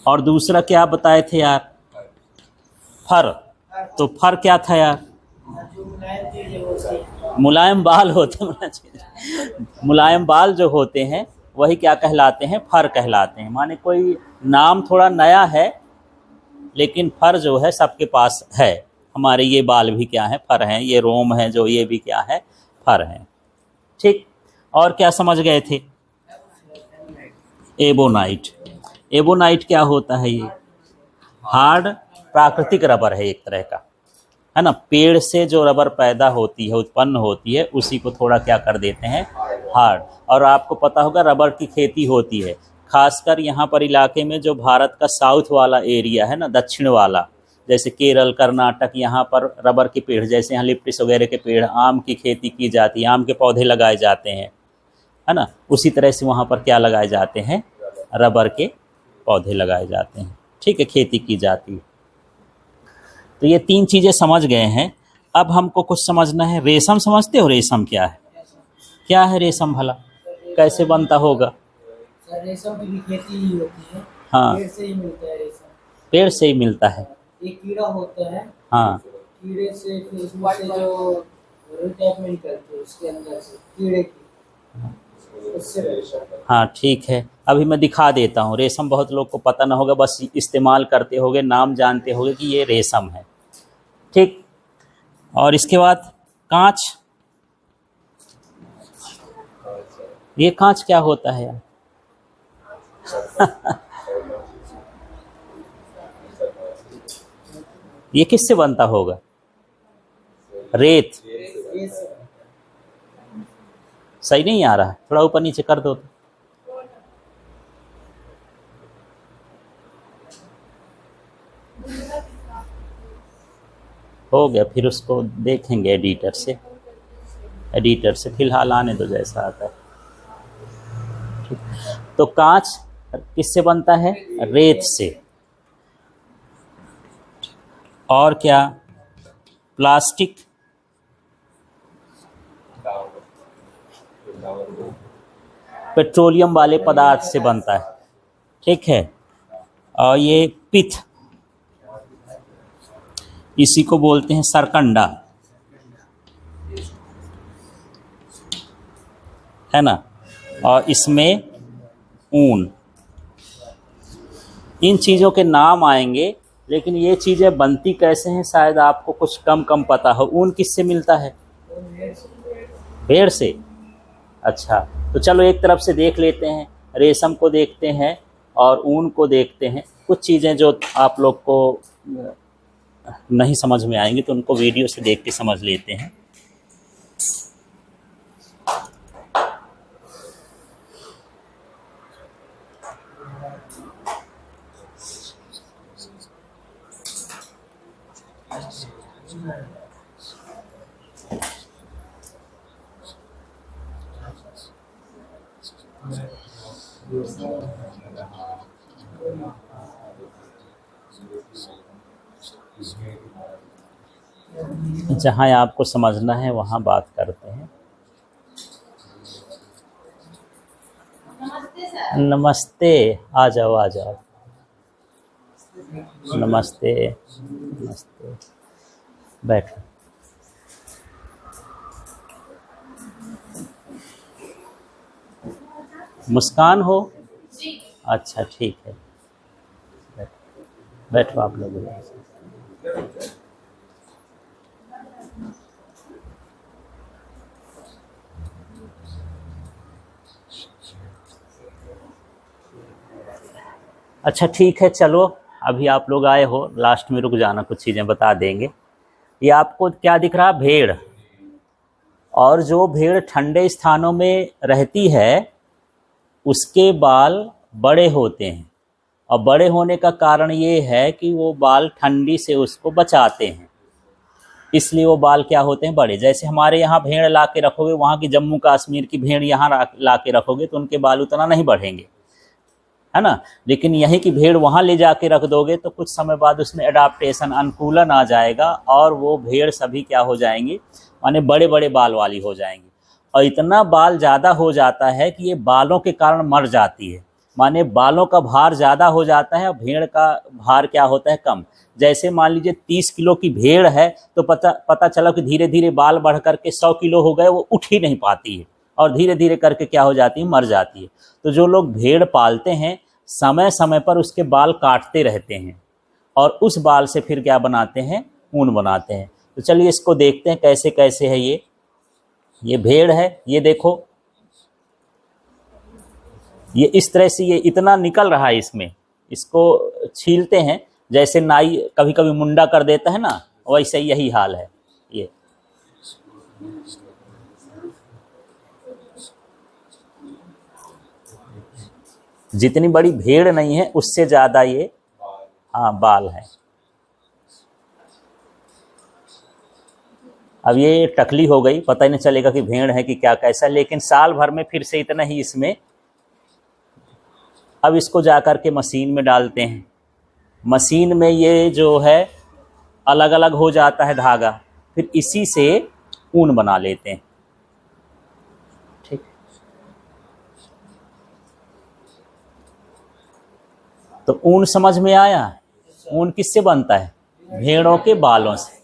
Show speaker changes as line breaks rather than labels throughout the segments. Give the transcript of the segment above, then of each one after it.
और दूसरा क्या बताए थे यार? फर। तो फर क्या था यार? मुलायम बाल होते हैं। मुलायम बाल जो होते हैं वही क्या कहलाते हैं? फर कहलाते हैं। माने कोई नाम थोड़ा नया है लेकिन फर जो है सबके पास है। हमारे ये बाल भी क्या है? फर हैं। ये रोम है जो, ये भी क्या है? फर हैं। ठीक। और क्या समझ गए थे? एबोनाइट। एबोनाइट क्या होता है? ये हार्ड प्राकृतिक रबर है एक तरह का, है ना। पेड़ से जो रबर पैदा होती है, उत्पन्न होती है, उसी को थोड़ा क्या कर देते हैं? हार्ड। और आपको पता होगा रबर की खेती होती है खासकर यहाँ पर इलाके में, जो भारत का साउथ वाला एरिया है ना, दक्षिण वाला, जैसे केरल, कर्नाटक, यहाँ पर रबर के पेड़, जैसे यहाँ लिप्टिस वगैरह के पेड़, आम की खेती की जाती है, आम के पौधे लगाए जाते हैं, है ना। उसी तरह से वहाँ पर क्या लगाए जाते हैं? रबर के पौधे लगाए जाते हैं। ठीक है, खेती की जाती है। तो ये तीन चीज़ें समझ गए हैं। अब हमको कुछ समझना है। रेशम समझते हो? रेशम क्या है? क्या है रेशम भला? कैसे बनता होगा?
रेशम की भी खेती ही होती है।
हाँ,
पेड़ से ही मिलता है रेशम।
पेड़ से ही मिलता है।
एक कीड़ा होता है।
हाँ,
कीड़े से फिर उसमें से जो रुई टाइप में निकलती है उसके अंदर से कीड़े की, उससे रेशम।
हाँ ठीक है। अभी मैं दिखा देता हूँ। रेशम बहुत लोग को पता ना होगा, बस इस्तेमाल करते होगे, नाम जानते होगे कि ये रेशम है। ठीक। और इसके बाद कांच। ये कांच क्या होता है यार? ये किससे बनता होगा? रेत। सही नहीं आ रहा, थोड़ा ऊपर नीचे कर दो तो। हो गया, फिर उसको देखेंगे एडिटर से। एडिटर से फिलहाल आने दो जैसा आता है। तो कांच किससे बनता है? रेत से। और क्या? प्लास्टिक। पेट्रोलियम वाले पदार्थ से बनता है। ठीक है। और ये पिथ, इसी को बोलते हैं सरकंडा, है ना। और इसमें ऊन। इन चीज़ों के नाम आएंगे, लेकिन ये चीज़ें बनती कैसे हैं शायद आपको कुछ कम पता हो। ऊन किससे मिलता है? भेड़ से। अच्छा, तो चलो एक तरफ से देख लेते हैं। रेशम को देखते हैं और ऊन को देखते हैं। कुछ चीज़ें जो आप लोग को नहीं समझ में आएंगी तो उनको वीडियो से देख के समझ लेते हैं। जहाँ आपको समझना है वहाँ बात करते हैं। नमस्ते, आ जाओ आ जाओ। नमस्ते नमस्ते, बैठो। मुस्कान हो? अच्छा ठीक है, बैठो आप लोग। अच्छा ठीक है, चलो अभी आप लोग आए हो, लास्ट में रुक जाना, कुछ चीज़ें बता देंगे। ये आपको क्या दिख रहा? भेड़। और जो भेड़ ठंडे स्थानों में रहती है उसके बाल बड़े होते हैं, और बड़े होने का कारण ये है कि वो बाल ठंडी से उसको बचाते हैं, इसलिए वो बाल क्या होते हैं? बड़े। जैसे हमारे यहाँ भेड़ ला के रखोगे, वहाँ की जम्मू कश्मीर की भेड़ यहाँ ला के रखोगे तो उनके बाल उतना नहीं बढ़ेंगे, है ना। लेकिन यहीं की भेड़ वहाँ ले जाके रख दोगे तो कुछ समय बाद उसमें एडाप्टेशन, अनुकूलन आ जाएगा और वो भेड़ सभी क्या हो जाएंगी? माने बड़े बड़े बाल वाली हो जाएंगी। और इतना बाल ज़्यादा हो जाता है कि ये बालों के कारण मर जाती है। माने बालों का भार ज़्यादा हो जाता है और भेड़ का भार क्या होता है, कम। जैसे मान लीजिए 30 किलो की भेड़ है तो पता चला कि धीरे धीरे बाल बढ़ करके 100 किलो हो गए, वो उठ ही नहीं पाती है और धीरे धीरे करके क्या हो जाती है, मर जाती है। तो जो लोग भेड़ पालते हैं समय समय पर उसके बाल काटते रहते हैं और उस बाल से फिर क्या बनाते हैं, ऊन बनाते हैं। तो चलिए इसको देखते हैं कैसे कैसे है। ये भेड़ है, ये देखो, ये इस तरह से ये इतना निकल रहा है इसमें, इसको छीलते हैं जैसे नाई कभी कभी मुंडा कर देता है ना, वैसे यही हाल है। ये जितनी बड़ी भेड़ नहीं है उससे ज़्यादा ये, हाँ, बाल है। अब ये टकली हो गई, पता ही नहीं चलेगा कि भेड़ है कि क्या कैसा, लेकिन साल भर में फिर से इतना ही इसमें। अब इसको जाकर के मशीन में डालते हैं। मशीन में ये जो है अलग अलग हो जाता है धागा, फिर इसी से ऊन बना लेते हैं। ठीक, तो ऊन समझ में आया। ऊन किससे बनता है, भेड़ों के बालों से।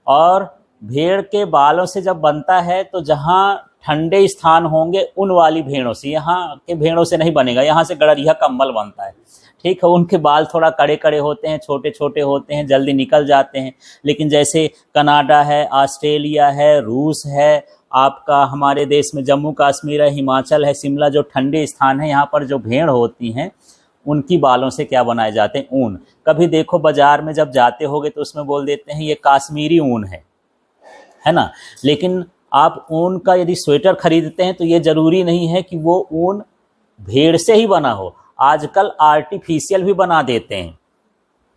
और भेड़ के बालों से जब बनता है तो जहाँ ठंडे स्थान होंगे उन वाली भेड़ों से, यहाँ के भेड़ों से नहीं बनेगा, यहाँ से गड़रिया कंबल बनता है। ठीक है, उनके बाल थोड़ा कड़े कड़े होते हैं, छोटे छोटे होते हैं, जल्दी निकल जाते हैं। लेकिन जैसे कनाडा है, ऑस्ट्रेलिया है, रूस है, आपका हमारे देश में जम्मू कश्मीर है, हिमाचल है, शिमला, जो ठंडे स्थान है, यहाँ पर जो भेड़ होती हैं उनकी बालों से क्या बनाए जाते हैं, ऊन। कभी देखो बाजार में जब जाते होगे तो उसमें बोल देते हैं ये काश्मीरी ऊन है ना। लेकिन आप ऊन का यदि स्वेटर खरीदते हैं तो ये ज़रूरी नहीं है कि वो ऊन भेड़ से ही बना हो। आजकल आर्टिफिशियल भी बना देते हैं,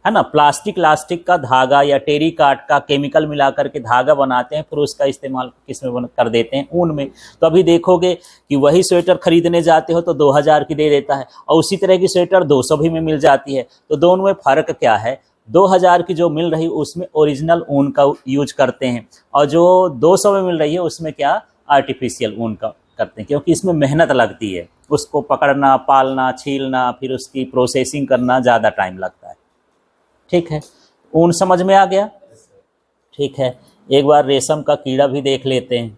है ना। प्लास्टिक का धागा या टेरी काट का केमिकल मिला करके धागा बनाते हैं, फिर उसका इस्तेमाल किसमें कर देते हैं, ऊन में। तो अभी देखोगे कि वही स्वेटर खरीदने जाते हो तो 2000 की दे देता है और उसी तरह की स्वेटर 200 भी में मिल जाती है। तो दोनों में फ़र्क क्या है, 2000 की जो मिल रही उसमें ओरिजिनल ऊन का यूज करते हैं और जो 200 में मिल रही है उसमें क्या, आर्टिफिशियल ऊन का करते हैं, क्योंकि इसमें मेहनत लगती है, उसको पकड़ना, पालना, छीलना, फिर उसकी प्रोसेसिंग करना, ज़्यादा टाइम लगता है। ठीक है, ऊन समझ में आ गया। ठीक है, एक बार रेशम का कीड़ा भी देख लेते हैं।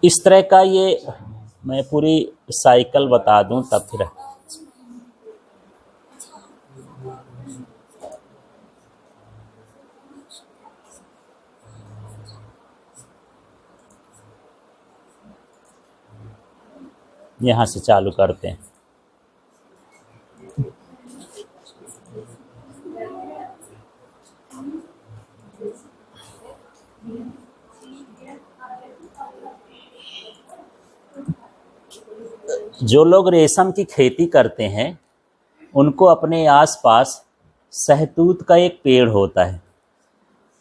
इस तरह का ये, मैं पूरी साइकिल बता दूं तब फिर। यहाँ से चालू करते हैं। जो लोग रेशम की खेती करते हैं उनको अपने आसपास सहतूत का एक पेड़ होता है,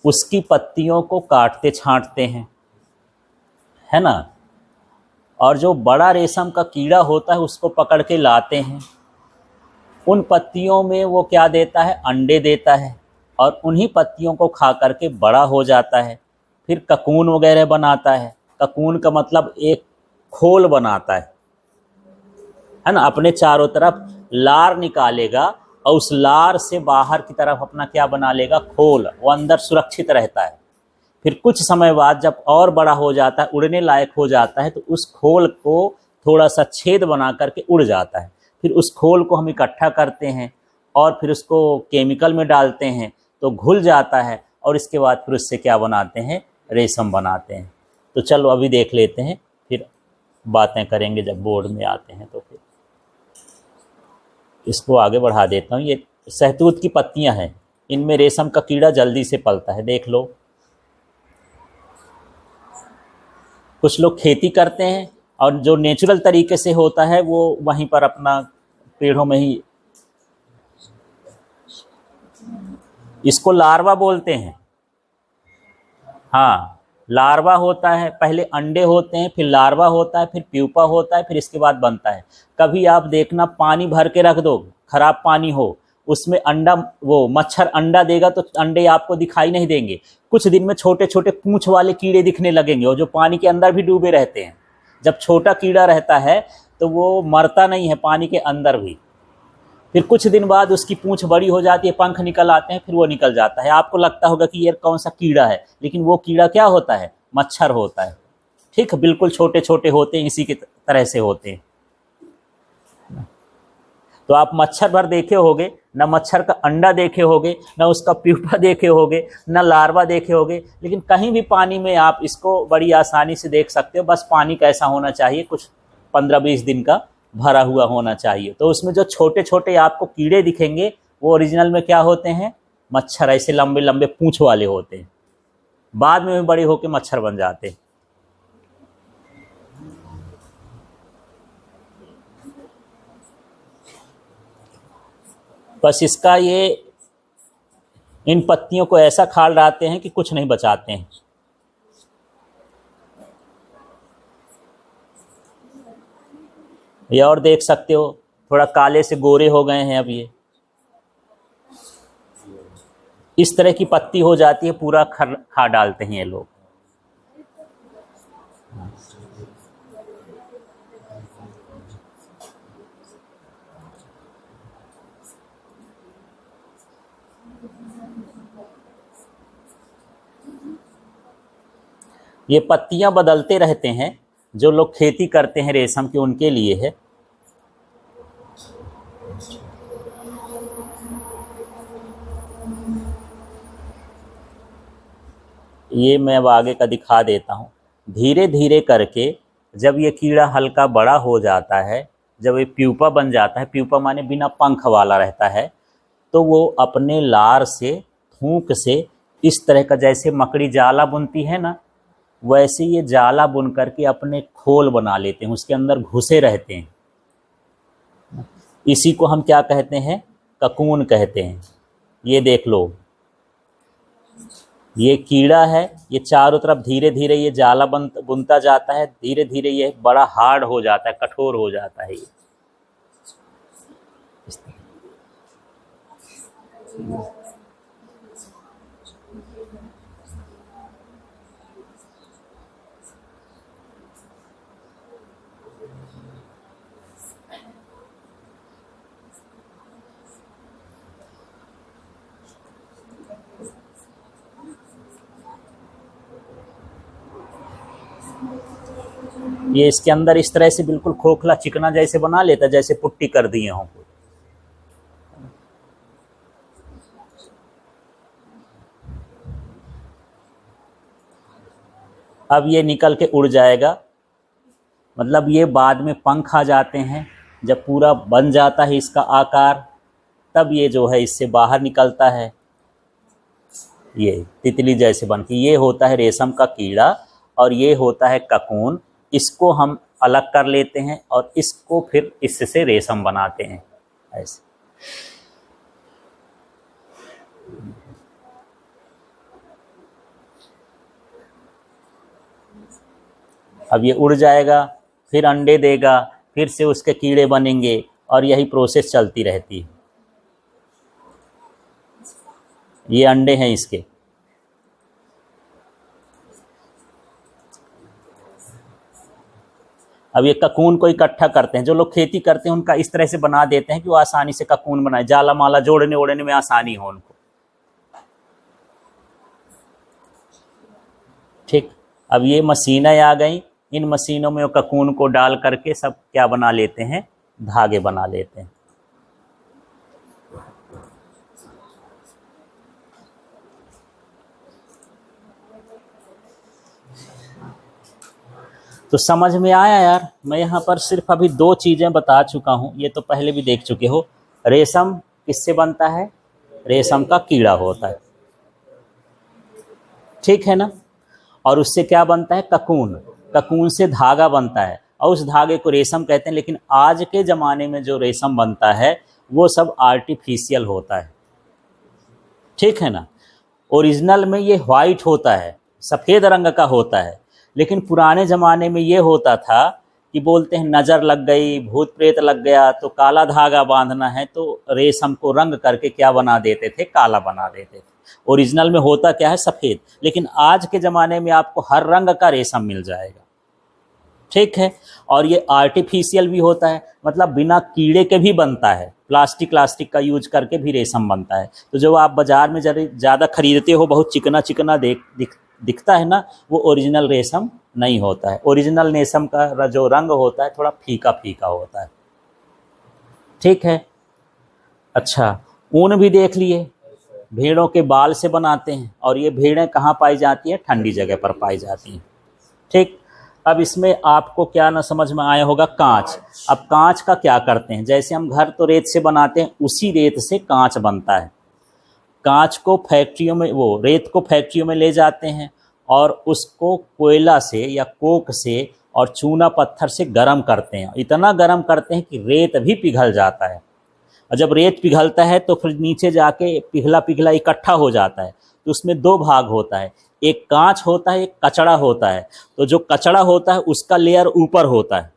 उसकी पत्तियों को काटते छांटते हैं, है ना। और जो बड़ा रेशम का कीड़ा होता है उसको पकड़ के लाते हैं। उन पत्तियों में वो क्या देता है, अंडे देता है और उन्हीं पत्तियों को खा करके बड़ा हो जाता है, फिर ककून वगैरह बनाता है। ककून का मतलब एक खोल बनाता है ना। अपने चारों तरफ लार निकालेगा और उस लार से बाहर की तरफ अपना क्या बना लेगा, खोल। वो अंदर सुरक्षित रहता है। फिर कुछ समय बाद जब और बड़ा हो जाता है, उड़ने लायक हो जाता है, तो उस खोल को थोड़ा सा छेद बना करके उड़ जाता है। फिर उस खोल को हम इकट्ठा करते हैं और फिर उसको केमिकल में डालते हैं तो घुल जाता है और इसके बाद फिर उससे क्या बनाते हैं, रेशम बनाते हैं। तो चलो अभी देख लेते हैं, फिर बातें करेंगे जब बोर्ड में आते हैं। तो फिर इसको आगे बढ़ा देता हूँ। ये सहतूत की पत्तियाँ हैं, इनमें रेशम का कीड़ा जल्दी से पलता है, देख लो। कुछ लोग खेती करते हैं और जो नेचुरल तरीके से होता है वो वहीं पर अपना पेड़ों में ही, इसको लार्वा बोलते हैं। हाँ, लार्वा होता है, पहले अंडे होते हैं, फिर लार्वा होता है, फिर प्यूपा होता है, फिर इसके बाद बनता है। कभी आप देखना पानी भर के रख दो खराब पानी हो, उसमें अंडा, वो मच्छर अंडा देगा तो अंडे आपको दिखाई नहीं देंगे, कुछ दिन में छोटे छोटे पूंछ वाले कीड़े दिखने लगेंगे, और जो पानी के अंदर भी डूबे रहते हैं। जब छोटा कीड़ा रहता है तो वो मरता नहीं है पानी के अंदर भी, फिर कुछ दिन बाद उसकी पूंछ बड़ी हो जाती है, पंख निकल आते हैं, फिर वो निकल जाता है। आपको लगता होगा कि ये कौन सा कीड़ा है, लेकिन वो कीड़ा क्या होता है, मच्छर होता है। ठीक, बिल्कुल छोटे छोटे होते हैं, इसी की तरह से होते हैं। तो आप मच्छर भर देखे होगे ना, मच्छर का अंडा देखे होगे ना, उसका प्यूपा देखे होगे ना, लार्वा देखे होगे, लेकिन कहीं भी पानी में आप इसको बड़ी आसानी से देख सकते हो। बस पानी कैसा होना चाहिए, कुछ 15-20 दिन का भरा हुआ होना चाहिए। तो उसमें जो छोटे छोटे आपको कीड़े दिखेंगे वो ओरिजिनल में क्या होते हैं, मच्छर, ऐसे लंबे लंबे पूंछ वाले होते हैं, बाद में भी बड़े होकर मच्छर बन जाते हैं। बस इसका ये, इन पत्तियों को ऐसा खाल डालते हैं कि कुछ नहीं बचाते हैं। ये और देख सकते हो थोड़ा काले से गोरे हो गए हैं अब ये, इस तरह की पत्ती हो जाती है, पूरा खा डालते हैं ये लोग। ये पत्तियां बदलते रहते हैं, जो लोग खेती करते हैं रेशम की उनके लिए है। ये मैं अब आगे का दिखा देता हूँ। धीरे धीरे करके जब ये कीड़ा हल्का बड़ा हो जाता है, जब ये प्यूपा बन जाता है, प्यूपा माने बिना पंख वाला रहता है, तो वो अपने लार से, फूंक से, इस तरह का, जैसे मकड़ी जाला बुनती है ना, वैसे ये जाला बुन करके अपने खोल बना लेते हैं, उसके अंदर घुसे रहते हैं। इसी को हम क्या कहते हैं, ककून कहते हैं। ये देख लो, ये कीड़ा है, ये चारों तरफ धीरे धीरे ये जाला बुनता जाता है, धीरे धीरे ये बड़ा हार्ड हो जाता है, कठोर हो जाता है ये। ये इसके अंदर इस तरह से बिल्कुल खोखला चिकना जैसे बना लेता, जैसे पुट्टी कर दिए हों। अब ये निकल के उड़ जाएगा, मतलब ये बाद में पंख आ जाते हैं। जब पूरा बन जाता है इसका आकार, तब ये जो है इससे बाहर निकलता है, ये तितली जैसे बन के। ये होता है रेशम का कीड़ा और ये होता है ककून। इसको हम अलग कर लेते हैं और इसको फिर इससे रेशम बनाते हैं ऐसे। अब ये उड़ जाएगा, फिर अंडे देगा, फिर से उसके कीड़े बनेंगे और यही प्रोसेस चलती रहती है। ये अंडे हैं इसके। अब ये ककून को इकट्ठा करते हैं, जो लोग खेती करते हैं उनका इस तरह से बना देते हैं कि वो आसानी से ककून बनाए, जाला माला जोड़ने ओढ़ने में आसानी हो उनको। ठीक, अब ये मशीनें आ गई, इन मशीनों में वो ककून को डाल करके सब क्या बना लेते हैं, धागे बना लेते हैं। तो समझ में आया यार? मैं यहाँ पर सिर्फ अभी 2 चीज़ें बता चुका हूँ, ये तो पहले भी देख चुके हो। रेशम किससे बनता है? रेशम का कीड़ा होता है, ठीक है ना। और उससे क्या बनता है? ककून। ककून से धागा बनता है और उस धागे को रेशम कहते हैं। लेकिन आज के ज़माने में जो रेशम बनता है वो सब आर्टिफिशियल होता है, ठीक है ना। ओरिजिनल में ये वाइट होता है, सफ़ेद रंग का होता है। लेकिन पुराने ज़माने में ये होता था कि बोलते हैं नज़र लग गई, भूत प्रेत लग गया तो काला धागा बांधना है, तो रेशम को रंग करके क्या बना देते थे, काला बना देते थे। ओरिजिनल में होता क्या है, सफ़ेद। लेकिन आज के ज़माने में आपको हर रंग का रेशम मिल जाएगा, ठीक है। और ये आर्टिफिशियल भी होता है, मतलब बिना कीड़े के भी बनता है, प्लास्टिक का यूज करके भी रेशम बनता है। तो जो आप बाज़ार में ज़्यादा खरीदते हो, बहुत चिकना चिकना दिखता है ना, वो ओरिजिनल रेशम नहीं होता है। ओरिजिनल रेशम का जो रंग होता है थोड़ा फीका फीका होता है, ठीक है। अच्छा, ऊन भी देख लिए, भेड़ों के बाल से बनाते हैं, और ये भेड़ें कहाँ पाई जाती हैं, ठंडी जगह पर पाई जाती हैं, ठीक। अब इसमें आपको क्या ना समझ में आया होगा, कांच। अब कांच का क्या करते हैं, जैसे हम घर तो रेत से बनाते हैं, उसी रेत से कांच बनता है। कांच को फैक्ट्रियों में, वो रेत को फैक्ट्रियों में ले जाते हैं और उसको कोयला से या कोक से और चूना पत्थर से गर्म करते हैं। इतना गर्म करते हैं कि रेत भी पिघल जाता है। और जब रेत पिघलता है तो फिर नीचे जाके पिघला पिघला इकट्ठा हो जाता है। तो उसमें दो भाग होता है, एक कांच होता है, एक कचड़ा होता है। तो जो कचड़ा होता है उसका लेयर ऊपर होता है।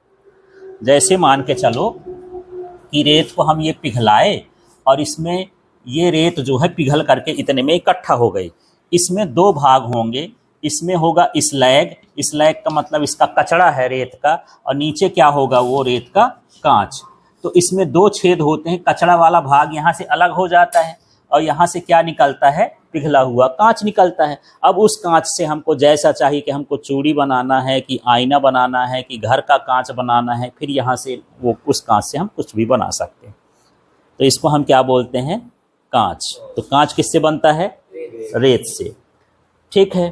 जैसे मान के चलो कि रेत को हम ये पिघलाए और इसमें ये रेत जो है पिघल करके इतने में इकट्ठा हो गई। इसमें दो भाग होंगे, इसमें होगा स्लैग, स्लैग का मतलब इसका कचड़ा है रेत का, और नीचे क्या होगा, वो रेत का कांच। तो इसमें दो छेद होते हैं, कचड़ा वाला भाग यहाँ से अलग हो जाता है और यहाँ से क्या निकलता है, पिघला हुआ कांच निकलता है। अब उस कांच से हमको जैसा चाहिए कि हमको चूड़ी बनाना है, कि आईना बनाना है, कि घर का कांच बनाना है, फिर यहाँ से वो उस कांच से हम कुछ भी बना सकते हैं। तो इसको हम क्या बोलते हैं, कांच। तो कांच किससे बनता है, रेत से, ठीक है।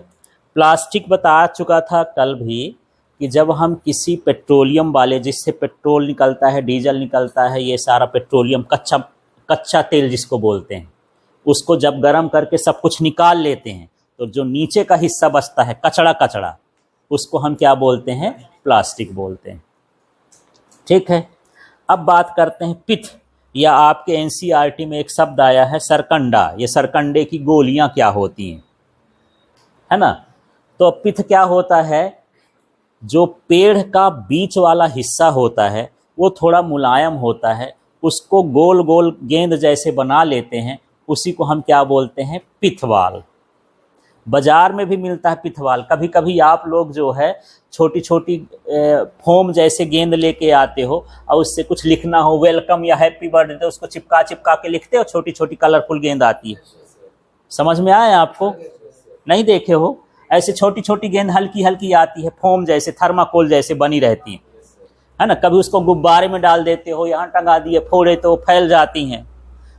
प्लास्टिक बता चुका था कल भी कि जब हम किसी पेट्रोलियम वाले, जिससे पेट्रोल निकलता है, डीजल निकलता है, ये सारा पेट्रोलियम कच्चा तेल जिसको बोलते हैं, उसको जब गर्म करके सब कुछ निकाल लेते हैं तो जो नीचे का हिस्सा बचता है, कचड़ा, उसको हम क्या बोलते हैं, प्लास्टिक बोलते हैं, ठीक है। अब बात करते हैं पिथ, या आपके एनसीईआरटी में एक शब्द आया है सरकंडा। ये सरकंडे की गोलियां क्या होती हैं, है ना। तो पिथ क्या होता है, जो पेड़ का बीच वाला हिस्सा होता है वो थोड़ा मुलायम होता है, उसको गोल गोल गेंद जैसे बना लेते हैं, उसी को हम क्या बोलते हैं, पिथवाल। बाज़ार में भी मिलता है पिथवाल। कभी कभी आप लोग जो है छोटी छोटी फोम जैसे गेंद लेके आते हो और उससे कुछ लिखना हो, वेलकम या हैप्पी बर्थडे, तो उसको चिपका के लिखते हो, छोटी छोटी कलरफुल गेंद आती है। समझ में आया आपको, नहीं देखे हो, ऐसे छोटी छोटी गेंद हल्की हल्की आती है, फोम जैसे, थर्माकोल जैसे बनी रहती है ना। कभी उसको गुब्बारे में डाल देते हो, यहाँ टंगा दिए, फोड़े तो फैल जाती हैं,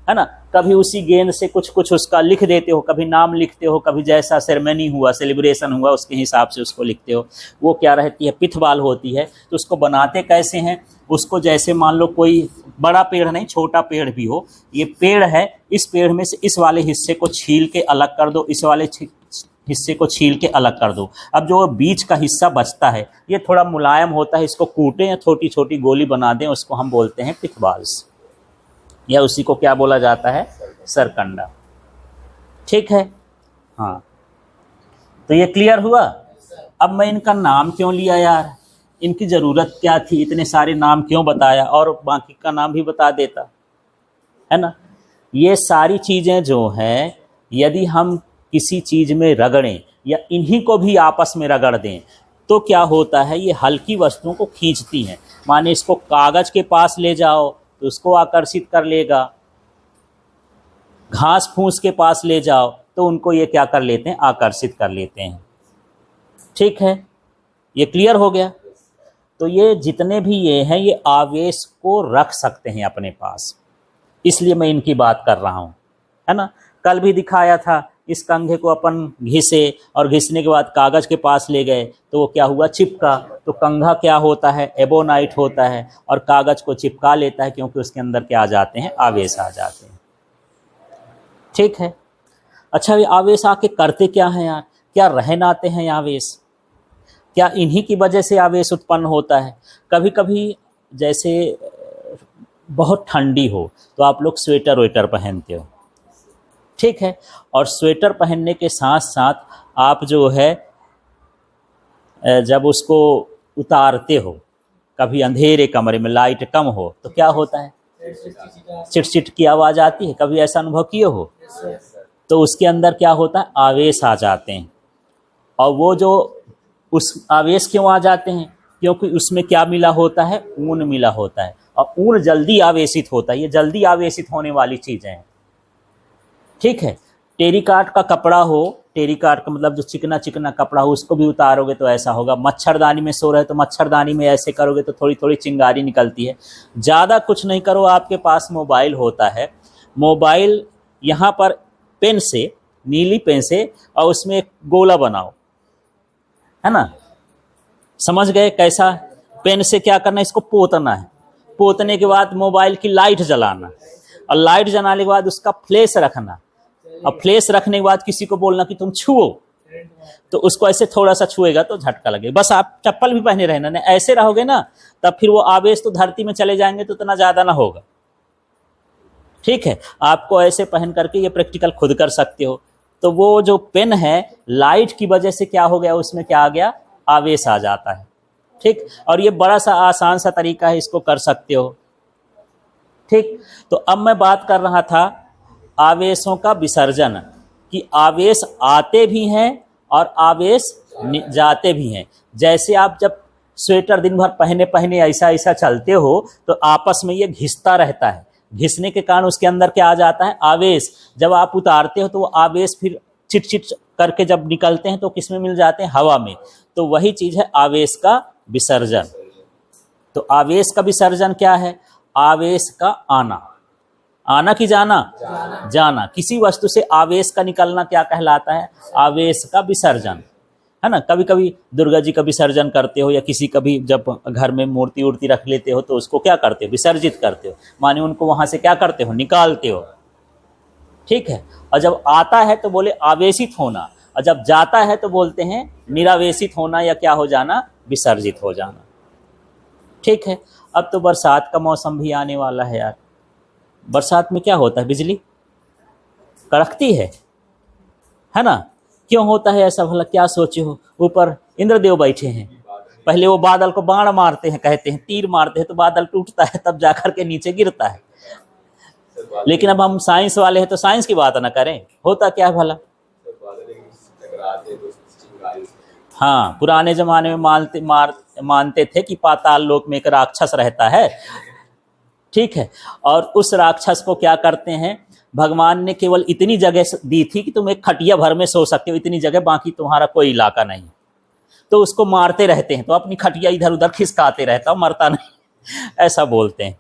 है ना। कभी उसी गेंद से कुछ कुछ उसका लिख देते हो, कभी नाम लिखते हो, कभी जैसा सेरेमनी हुआ, सेलिब्रेशन हुआ, उसके हिसाब से उसको लिखते हो। वो क्या रहती है, पिथवाल होती है। तो उसको बनाते कैसे हैं, उसको जैसे मान लो कोई बड़ा पेड़ नहीं, छोटा पेड़ भी हो, ये पेड़ है, इस पेड़ में से इस वाले हिस्से को छील के अलग कर दो, इस वाले हिस्से को छील के अलग कर दो। अब जो बीच का हिस्सा बचता है ये थोड़ा मुलायम होता है, इसको कूटें या छोटी छोटी गोली बना दें, उसको हम बोलते हैं पिथबाल्स, या उसी को क्या बोला जाता है, सरकंडा, ठीक है। हाँ, तो ये क्लियर हुआ। अब मैं इनका नाम क्यों लिया यार, इनकी ज़रूरत क्या थी, इतने सारे नाम क्यों बताया, और बाकी का नाम भी बता देता, है ना। ये सारी चीज़ें जो हैं, यदि हम किसी चीज़ में रगड़ें या इन्हीं को भी आपस में रगड़ दें तो क्या होता है, ये हल्की वस्तुओं को खींचती हैं। माने इसको कागज़ के पास ले जाओ तो उसको आकर्षित कर लेगा, घास फूस के पास ले जाओ तो उनको ये क्या कर लेते हैं, आकर्षित कर लेते हैं, ठीक है। ये क्लियर हो गया। तो ये जितने भी ये हैं, ये आवेश को रख सकते हैं अपने पास, इसलिए मैं इनकी बात कर रहा हूँ, है ना। कल भी दिखाया था, इस कंघे को अपन घिसे और घिसने के बाद कागज़ के पास ले गए तो वो क्या हुआ, चिपका। तो कंघा क्या होता है, एबोनाइट होता है, और कागज़ को चिपका लेता है क्योंकि उसके अंदर क्या आ जाते हैं, आवेश आ जाते हैं, ठीक है। अच्छा, ये आवेश आके करते क्या हैं यार, क्या रहन आते हैं आवेश, क्या इन्हीं की वजह से आवेश उत्पन्न होता है। कभी कभी जैसे बहुत ठंडी हो तो आप लोग स्वेटर वेटर पहनते हो, ठीक है, और स्वेटर पहनने के साथ साथ आप जो है जब उसको उतारते हो, कभी अंधेरे कमरे में लाइट कम हो तो क्या होता है, चिट की आवाज़ आती है। कभी ऐसा अनुभव किए हो? तो उसके अंदर क्या होता है, आवेश आ जाते हैं। और वो जो उस आवेश क्यों आ जाते हैं, क्योंकि उसमें क्या मिला होता है, ऊन मिला होता है। और ऊन जल्दी आवेशित होता है, ये जल्दी आवेशित होने वाली चीज़ें हैं। ठीक है, टेरिकाट का कपड़ा हो, टेरिकाट का मतलब जो चिकना चिकना कपड़ा हो, उसको भी उतारोगे तो ऐसा होगा। मच्छरदानी में सो रहे तो मच्छरदानी में ऐसे करोगे तो थोड़ी थोड़ी चिंगारी निकलती है। ज़्यादा कुछ नहीं करो, आपके पास मोबाइल होता है, मोबाइल यहाँ पर पेन से, नीली पेन से, और उसमें एक गोला बनाओ, है ना, समझ गए कैसा? पेन से क्या करना है, इसको पोतना है। पोतने के बाद मोबाइल की लाइट जलाना, और लाइट जलाने के बाद उसका फ्लैश रखना, और फ्लैश रखने के बाद किसी को बोलना कि तुम छुओ, तो उसको ऐसे थोड़ा सा छुएगा तो झटका लगे। बस आप चप्पल भी पहने रहना, नहीं ऐसे रहोगे ना तब फिर वो आवेश तो धरती में चले जाएंगे तो इतना ज़्यादा ना होगा। ठीक है, आपको ऐसे पहन करके ये प्रैक्टिकल खुद कर सकते हो। तो वो जो पेन है, लाइट की वजह से क्या हो गया, उसमें क्या आ गया, आवेश आ जाता है। ठीक, और ये बड़ा सा आसान सा तरीका है, इसको कर सकते हो। ठीक, तो अब मैं बात कर रहा था आवेशों का विसर्जन, कि आवेश आते भी हैं और आवेश जाते भी हैं। जैसे आप जब स्वेटर दिन भर पहने पहने ऐसा ऐसा चलते हो तो आपस में ये घिसता रहता है, घिसने के कारण उसके अंदर क्या आ जाता है, आवेश। जब आप उतारते हो तो वो आवेश फिर चिट चिट करके जब निकलते हैं तो किस में मिल जाते हैं, हवा में। तो वही चीज़ है आवेश का विसर्जन। तो आवेश का विसर्जन क्या है, आवेश का आना, आना कि जाना, जाना। किसी वस्तु से आवेश का निकलना क्या कहलाता है, आवेश का विसर्जन, है ना। कभी कभी दुर्गा जी का विसर्जन करते हो, या किसी का भी जब घर में मूर्ति उर्ति रख लेते हो तो उसको क्या करते हो, विसर्जित करते हो, माने उनको वहां से क्या करते हो, निकालते हो। ठीक है, और जब आता है तो बोले आवेशित होना, और जब जाता है तो बोलते हैं निरावेशित होना, या क्या हो जाना, विसर्जित हो जाना। ठीक है, अब तो बरसात का मौसम भी आने वाला है यार। बरसात में क्या होता है, बिजली कड़कती है ना। क्यों होता है ऐसा, भला क्या सोचे हो? ऊपर इंद्रदेव बैठे हैं, पहले वो बादल को बाण मारते हैं, कहते हैं तीर मारते हैं तो बादल टूटता है, तब जाकर के नीचे गिरता है। लेकिन अब हम साइंस वाले हैं तो साइंस की बात ना करें, होता क्या भला। हाँ, पुराने जमाने में मानते थे कि पाताल लोक में एक राक्षस रहता है। ठीक है, और उस राक्षस को क्या करते हैं, भगवान ने केवल इतनी जगह दी थी कि तुम एक खटिया भर में सो सकते हो, इतनी जगह, बाकी तुम्हारा कोई इलाका नहीं। तो उसको मारते रहते हैं, तो अपनी खटिया इधर उधर खिसकाते रहता, मरता नहीं, ऐसा बोलते हैं।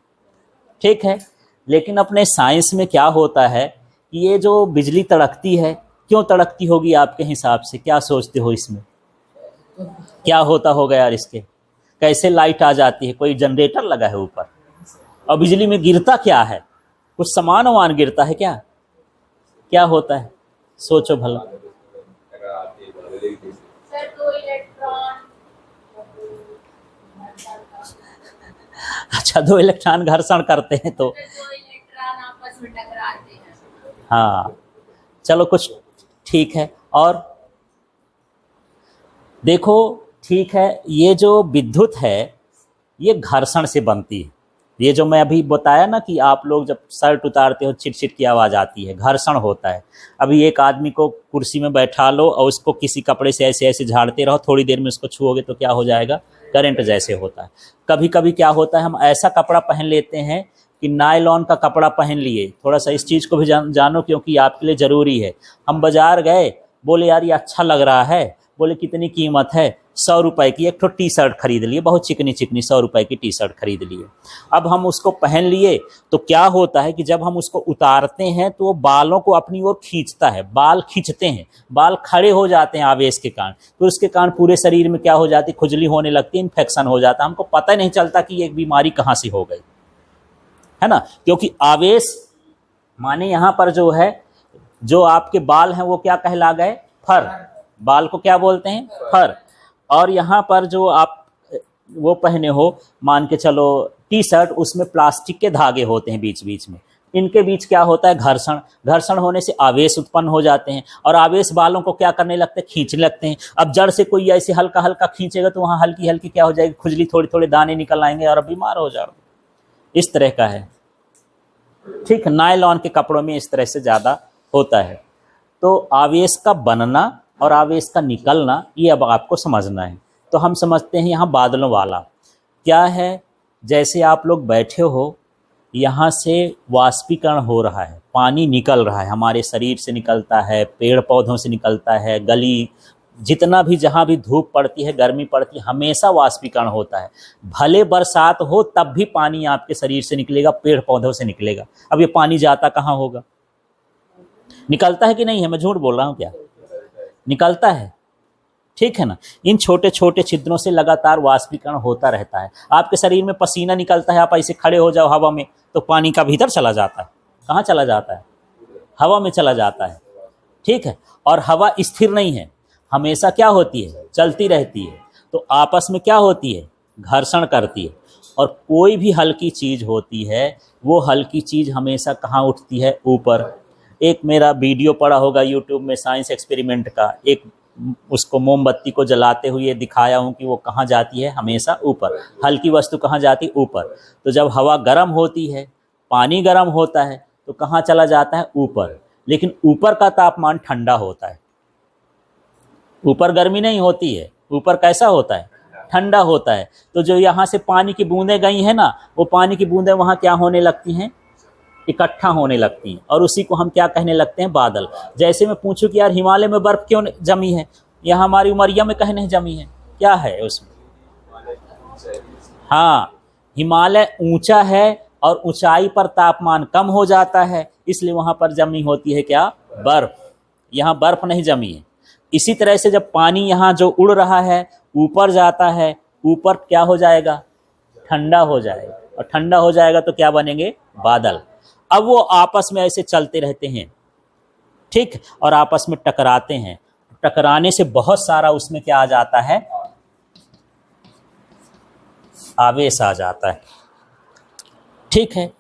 ठीक है, लेकिन अपने साइंस में क्या होता है कि ये जो बिजली तड़कती है, क्यों तड़कती होगी आपके हिसाब से, क्या सोचते हो इसमें क्या होता होगा यार इसके? कैसे लाइट आ जाती है, कोई जनरेटर लगा है ऊपर, और बिजली में गिरता क्या है, कुछ सामान वामान गिरता है क्या, क्या होता है, सोचो भला। अच्छा, दो इलेक्ट्रॉन घर्षण करते हैं तो आपस में टकराते हैं। हाँ, चलो कुछ ठीक है। और देखो, ठीक है, ये जो विद्युत है ये घर्षण से बनती है। ये जो मैं अभी बताया ना कि आप लोग जब शर्ट उतारते हो चिट चिट की आवाज़ आती है, घर्षण होता है। अभी एक आदमी को कुर्सी में बैठा लो और उसको किसी कपड़े से ऐसे ऐसे झाड़ते रहो, थोड़ी देर में उसको छुओगे तो क्या हो जाएगा, करंट जैसे होता है। कभी कभी क्या होता है, हम ऐसा कपड़ा पहन लेते हैं कि नायलॉन का कपड़ा पहन लिए। थोड़ा सा इस चीज़ को भी जानो क्योंकि आपके लिए ज़रूरी है। हम बाज़ार गए, बोले यार ये अच्छा लग रहा है, बोले कितनी कीमत है, 100 रुपए की एक तो टी शर्ट खरीद लिए, बहुत चिकनी चिकनी 100 रुपए की टी शर्ट खरीद लिए। अब हम उसको पहन लिए तो क्या होता है कि जब हम उसको उतारते हैं तो वो बालों को अपनी ओर खींचता है, बाल खींचते हैं, बाल खड़े हो जाते हैं आवेश के कारण। तो उसके कारण पूरे शरीर में क्या हो जाती है, खुजली होने लगती है, इन्फेक्शन हो जाता है। हमको पता ही नहीं चलता कि ये बीमारी कहाँ से हो गई, है ना। क्योंकि आवेश माने यहाँ पर जो है, जो आपके बाल हैं वो क्या कहला गए, फर। बाल को क्या बोलते हैं, फर। और यहाँ पर जो आप वो पहने हो, मान के चलो टी शर्ट, उसमें प्लास्टिक के धागे होते हैं बीच बीच में, इनके बीच क्या होता है, घर्षण। घर्षण होने से आवेश उत्पन्न हो जाते हैं और आवेश बालों को क्या करने लगते हैं, खींचने लगते हैं। अब जड़ से कोई ऐसे हल्का हल्का खींचेगा तो वहाँ हल्की हल्की क्या हो जाएगी, खुजली, थोड़े थोड़े दाने निकल आएंगे और अब बीमार हो जाओगे। इस तरह का है, ठीक है। नायलॉन के कपड़ों में इस तरह से ज़्यादा होता है। तो आवेश का बनना और आवेश का निकलना ये अब आपको समझना है। तो हम समझते हैं यहाँ बादलों वाला क्या है। जैसे आप लोग बैठे हो, यहाँ से वाष्पीकरण हो रहा है, पानी निकल रहा है, हमारे शरीर से निकलता है, पेड़ पौधों से निकलता है, गली जितना भी जहाँ भी धूप पड़ती है, गर्मी पड़ती है, हमेशा वाष्पीकरण होता है। भले बरसात हो तब भी पानी आपके शरीर से निकलेगा, पेड़ पौधों से निकलेगा। अब ये पानी जाता कहाँ होगा, निकलता है कि नहीं है, मैं झूठ बोल रहा हूँ क्या, निकलता है, ठीक है ना। इन छोटे छोटे छिद्रों से लगातार वाष्पीकरण होता रहता है। आपके शरीर में पसीना निकलता है, आप ऐसे खड़े हो जाओ हवा में तो पानी का भीतर चला जाता है, कहाँ चला जाता है, हवा में चला जाता है, ठीक है। और हवा स्थिर नहीं है, हमेशा क्या होती है, चलती रहती है। तो आपस में क्या होती है, घर्षण करती है। और कोई भी हल्की चीज़ होती है, वो हल्की चीज़ हमेशा कहाँ उठती है, ऊपर। एक मेरा वीडियो पड़ा होगा यूट्यूब में साइंस एक्सपेरिमेंट का, एक उसको मोमबत्ती को जलाते हुए दिखाया हूँ कि वो कहाँ जाती है, हमेशा ऊपर। हल्की वस्तु कहाँ जाती है, ऊपर। तो जब हवा गर्म होती है, पानी गर्म होता है तो कहाँ चला जाता है, ऊपर। लेकिन ऊपर का तापमान ठंडा होता है, ऊपर गर्मी नहीं होती है, ऊपर कैसा होता है, ठंडा होता है। तो जो यहाँ से पानी की बूंदें गई हैं ना, वो पानी की बूंदें वहाँ क्या होने लगती हैं, इकट्ठा होने लगती हैं, और उसी को हम क्या कहने लगते हैं, बादल। जैसे मैं पूछूं कि यार हिमालय में बर्फ क्यों जमी है, या हमारी उमरिया में कहने जमी है, क्या है उसमें, हाँ, हिमालय ऊंचा है और ऊंचाई पर तापमान कम हो जाता है, इसलिए वहां पर जमी होती है क्या, बर्फ। यहाँ बर्फ नहीं जमी है। इसी तरह से जब पानी यहाँ जो उड़ रहा है ऊपर जाता है, ऊपर क्या हो जाएगा, ठंडा हो जाएगा, और ठंडा हो जाएगा तो क्या बनेंगे, बादल। अब वो आपस में ऐसे चलते रहते हैं, ठीक, और आपस में टकराते हैं। टकराने से बहुत सारा उसमें क्या आ जाता है, आवेश आ जाता है, ठीक है।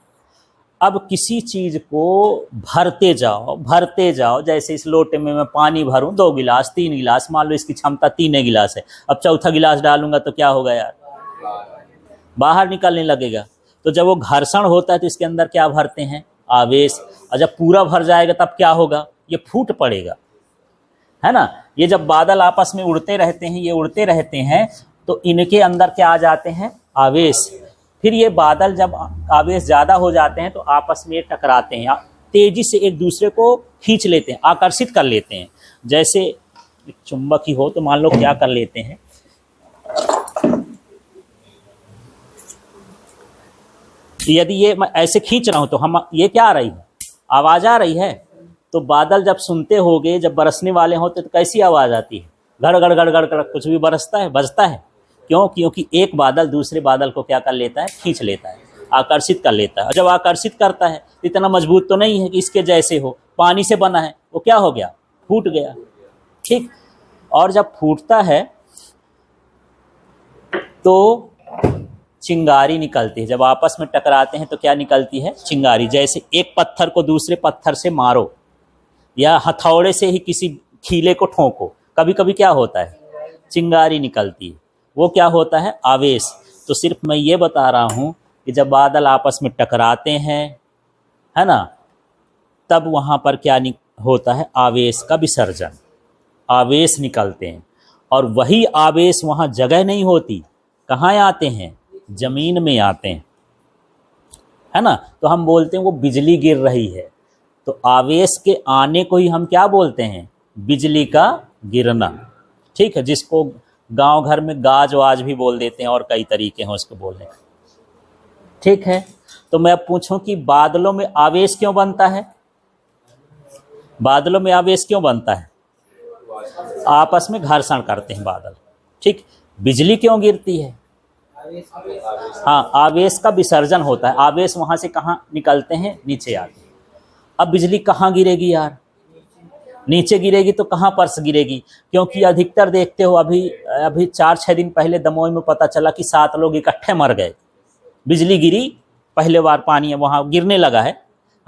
अब किसी चीज को भरते जाओ, जैसे इस लोटे में मैं पानी भरूं 2 गिलास 3 गिलास, मान लो इसकी क्षमता 3 गिलास है, अब चौथा गिलास डालूंगा तो क्या होगा यार, बाहर निकलने लगेगा। तो जब वो घर्षण होता है तो इसके अंदर क्या भरते हैं, आवेश। और जब पूरा भर जाएगा तब क्या होगा, ये फूट पड़ेगा, है ना। ये जब बादल आपस में उड़ते रहते हैं, ये उड़ते रहते हैं, तो इनके अंदर क्या आ जाते हैं, आवेश। फिर ये बादल जब आवेश ज़्यादा हो जाते हैं तो आपस में टकराते हैं, तेजी से एक दूसरे को खींच लेते हैं, आकर्षित कर लेते हैं। जैसे एक चुंबक ही हो तो मान लो क्या कर लेते हैं, यदि ये मैं ऐसे खींच रहा हूं तो हम ये क्या आ रही है, आवाज़ आ रही है। तो बादल जब सुनते होगे, जब बरसने वाले होते तो कैसी आवाज़ आती है, गड़ गड़ गड़ गड़ गड़, कुछ भी बरसता है, बजता है। क्यों, क्योंकि एक बादल दूसरे बादल को क्या कर लेता है, खींच लेता है, आकर्षित कर लेता है। और जब आकर्षित करता है इतना मजबूत तो नहीं है कि इसके जैसे हो, पानी से बना है, वो क्या हो गया, फूट गया, ठीक। और जब फूटता है तो चिंगारी निकलती है, जब आपस में टकराते हैं तो क्या निकलती है, चिंगारी। जैसे एक पत्थर को दूसरे पत्थर से मारो या हथौड़े से ही किसी खीले को ठोको, कभी कभी क्या होता है, चिंगारी निकलती है, वो क्या होता है, आवेश। तो सिर्फ मैं ये बता रहा हूँ कि जब बादल आपस में टकराते हैं, है ना, तब वहाँ पर क्या होता है, आवेश का विसर्जन, आवेश निकलते हैं। और वही आवेश वहाँ जगह नहीं होती, कहाँ आते हैं, जमीन में आते हैं, है ना। तो हम बोलते हैं वो बिजली गिर रही है, तो आवेश के आने को ही हम क्या बोलते हैं, बिजली का गिरना, ठीक है। जिसको गांव घर में गाज वाज भी बोल देते हैं, और कई तरीके हैं उसको बोलने, ठीक है। तो मैं अब पूछूं कि बादलों में आवेश क्यों बनता है, बादलों में आवेश क्यों बनता है, आपस में घर्षण करते हैं बादल, ठीक। बिजली क्यों गिरती है, हाँ, आवेश का विसर्जन होता है, आवेश वहां से कहाँ निकलते हैं, नीचे आते हैं। अब बिजली कहाँ गिरेगी यार, नीचे गिरेगी तो कहाँ पर से गिरेगी, क्योंकि अधिकतर देखते हो अभी 4-6 दिन पहले दमोह में पता चला कि 7 लोग इकट्ठे मर गए, बिजली गिरी, पहले बार पानी वहाँ गिरने लगा है,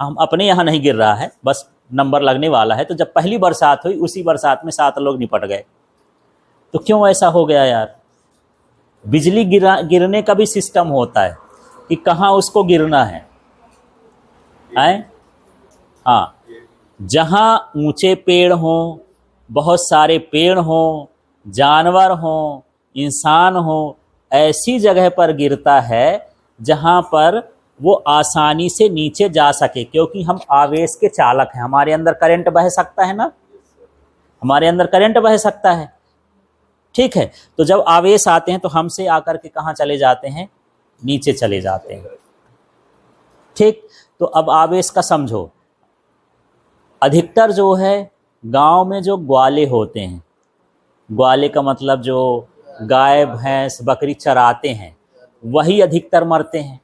हम अपने यहाँ नहीं गिर रहा है, बस नंबर लगने वाला है। तो जब पहली बरसात हुई उसी बरसात में 7 लोग निपट गए। तो क्यों ऐसा हो गया यार? बिजली गिरने का भी सिस्टम होता है कि कहाँ उसको गिरना है। हाँ, जहाँ ऊंचे पेड़ हों, बहुत सारे पेड़ हों, जानवर हों, इंसान हो, ऐसी जगह पर गिरता है जहाँ पर वो आसानी से नीचे जा सके, क्योंकि हम आवेश के चालक हैं। हमारे अंदर करंट बह सकता है ना, हमारे अंदर करंट बह सकता है। ठीक है, तो जब आवेश आते हैं तो हमसे आकर के कहाँ चले जाते हैं? नीचे चले जाते हैं। ठीक, तो अब आवेश का समझो। अधिकतर जो है गांव में जो ग्वाले होते हैं, ग्वाले का मतलब जो गाय भैंस बकरी चराते हैं, वही अधिकतर मरते हैं।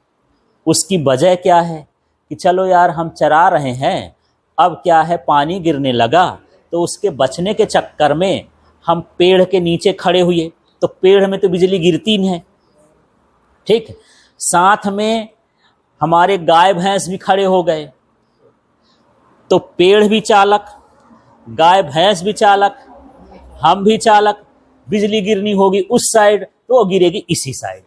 उसकी वजह क्या है कि चलो यार हम चरा रहे हैं, अब क्या है पानी गिरने लगा तो उसके बचने के चक्कर में हम पेड़ के नीचे खड़े हुए, तो पेड़ में तो बिजली गिरती नहीं है। ठीक, साथ में हमारे गाय भैंस भी खड़े हो गए, तो पेड़ भी चालक, गाय भैंस भी चालक, हम भी चालक। बिजली गिरनी होगी उस साइड तो वो गिरेगी इसी साइड।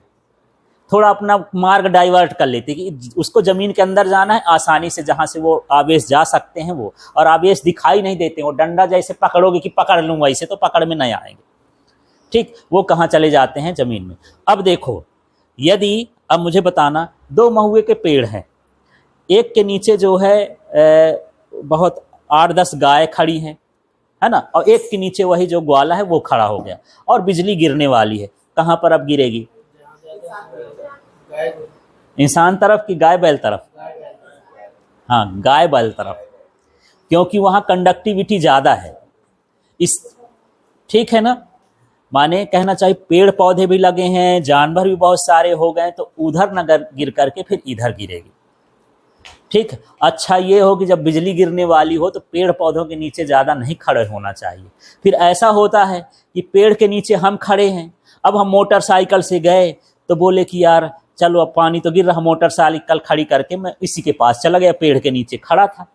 थोड़ा अपना मार्ग डाइवर्ट कर लेते कि उसको ज़मीन के अंदर जाना है, आसानी से जहाँ से वो आवेश जा सकते हैं वो, और आवेश दिखाई नहीं देते। वो डंडा जैसे पकड़ोगे कि पकड़ लूँ, वैसे तो पकड़ में नहीं आएंगे। ठीक, वो कहाँ चले जाते हैं? ज़मीन में। अब देखो, यदि अब मुझे बताना, 2 महुए के पेड़ हैं, एक के नीचे जो है बहुत 8-10 गाय खड़ी हैं, है ना, और एक के नीचे वही जो ग्वाला है वो खड़ा हो गया, और बिजली गिरने वाली है। कहाँ पर अब गिरेगी? इंसान तरफ कि गाय बैल तरफ? हाँ, गाय बैल तरफ, क्योंकि वहाँ कंडक्टिविटी ज़्यादा है इस। ठीक है ना, माने कहना चाहिए पेड़ पौधे भी लगे हैं, जानवर भी बहुत सारे हो गए, तो उधर न गिर करके फिर इधर गिरेगी। ठीक, अच्छा ये हो कि जब बिजली गिरने वाली हो तो पेड़ पौधों के नीचे ज़्यादा नहीं खड़े होना चाहिए। फिर ऐसा होता है कि पेड़ के नीचे हम खड़े हैं, अब हम मोटरसाइकिल से गए तो बोले कि यार चलो अब पानी तो गिर रहा, मोटरसाइकिल खड़ी करके मैं इसी के पास चला गया, पेड़ के नीचे खड़ा था।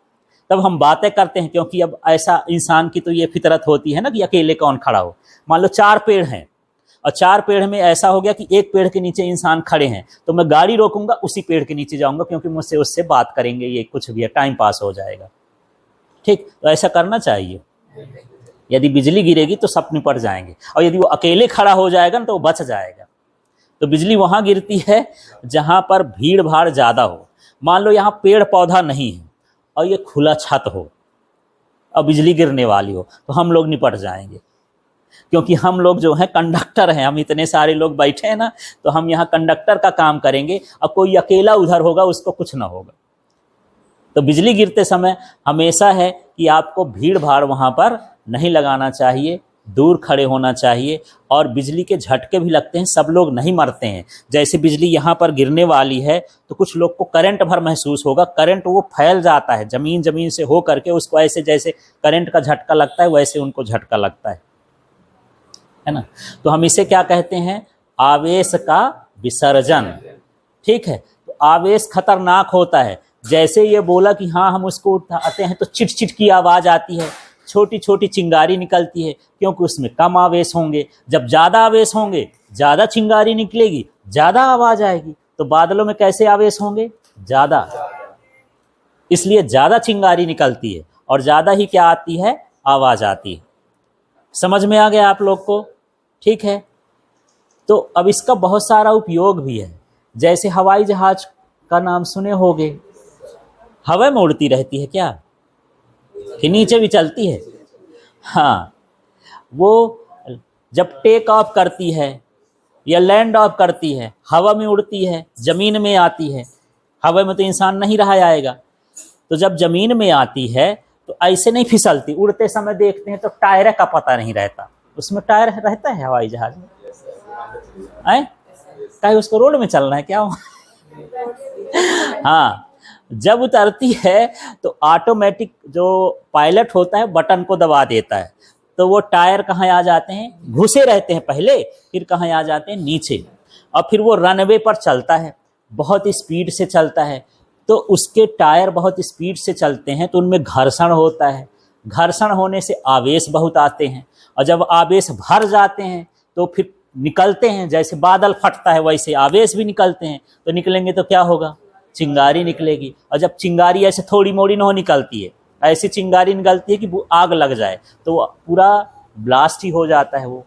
तब हम बातें करते हैं, क्योंकि अब ऐसा इंसान की तो ये फितरत होती है ना कि अकेले कौन खड़ा हो। मान लो 4 पेड़ हैं और 4 पेड़ में ऐसा हो गया कि एक पेड़ के नीचे इंसान खड़े हैं, तो मैं गाड़ी रोकूंगा, उसी पेड़ के नीचे जाऊंगा, क्योंकि मुझसे उससे बात करेंगे, ये कुछ भी है, टाइम पास हो जाएगा। ठीक, तो ऐसा करना चाहिए। यदि बिजली गिरेगी तो सब निपट जाएंगे, और यदि वो अकेले खड़ा हो जाएगा ना तो वो बच जाएगा। तो बिजली वहाँ गिरती है जहाँ पर भीड़ भाड़ ज़्यादा हो। मान लो यहाँ पेड़ पौधा नहीं है और ये खुला छत हो और बिजली गिरने वाली हो, तो हम लोग निपट जाएंगे, क्योंकि हम लोग जो हैं कंडक्टर हैं। हम इतने सारे लोग बैठे हैं ना, तो हम यहाँ कंडक्टर का काम करेंगे, और कोई अकेला उधर होगा उसको कुछ ना होगा। तो बिजली गिरते समय हमेशा है कि आपको भीड़ भाड़ वहाँ पर नहीं लगाना चाहिए, दूर खड़े होना चाहिए। और बिजली के झटके भी लगते हैं, सब लोग नहीं मरते हैं। जैसे बिजली यहाँ पर गिरने वाली है तो कुछ लोग को करंट भर महसूस होगा, करंट वो फैल जाता है ज़मीन से हो करके, उसको ऐसे जैसे करंट का झटका लगता है वैसे उनको झटका लगता है ना। तो हम इसे क्या कहते हैं? आवेश का विसर्जन। ठीक है, तो आवेश खतरनाक होता है। जैसे ये बोला कि हाँ हम उसको उठाते हैं तो चिट चिट की आवाज़ आती है, छोटी छोटी चिंगारी निकलती है, क्योंकि उसमें कम आवेश होंगे। जब ज़्यादा आवेश होंगे ज़्यादा चिंगारी निकलेगी, ज़्यादा आवाज़ आएगी। तो बादलों में कैसे आवेश होंगे? ज़्यादा, इसलिए ज़्यादा चिंगारी निकलती है और ज़्यादा ही क्या आती है? आवाज़ आती है। समझ में आ गया आप लोग को? ठीक है, तो अब इसका बहुत सारा उपयोग भी है। जैसे हवाई जहाज का नाम सुने होंगे, हवा में उड़ती रहती है क्या, कि नीचे भी चलती है? हाँ, वो जब टेक ऑफ करती है या लैंड ऑफ करती है, हवा में उड़ती है, ज़मीन में आती है। हवा में तो इंसान नहीं रहा जाएगा, तो जब ज़मीन में आती है तो ऐसे नहीं फिसलती। उड़ते समय देखते हैं तो टायर का पता नहीं रहता, उसमें टायर रहता है हवाई जहाज में, कहीं उसको रोड में चलना है क्या? हाँ, जब उतरती है तो ऑटोमेटिक जो पायलट होता है बटन को दबा देता है, तो वो टायर कहाँ आ जाते हैं? घुसे रहते हैं पहले, फिर कहाँ आ जाते हैं? नीचे। और फिर वो रनवे पर चलता है, बहुत स्पीड से चलता है, तो उसके टायर बहुत स्पीड से चलते हैं तो उनमें घर्षण होता है, घर्षण होने से आवेश बहुत आते हैं, और जब आवेश भर जाते हैं तो फिर निकलते हैं, जैसे बादल फटता है वैसे आवेश भी निकलते हैं। तो निकलेंगे तो क्या होगा, चिंगारी निकलेगी। और जब चिंगारी ऐसे थोड़ी मोड़ी न हो निकलती है, ऐसी चिंगारी निकलती है कि वो आग लग जाए, तो पूरा ब्लास्ट ही हो जाता है। वो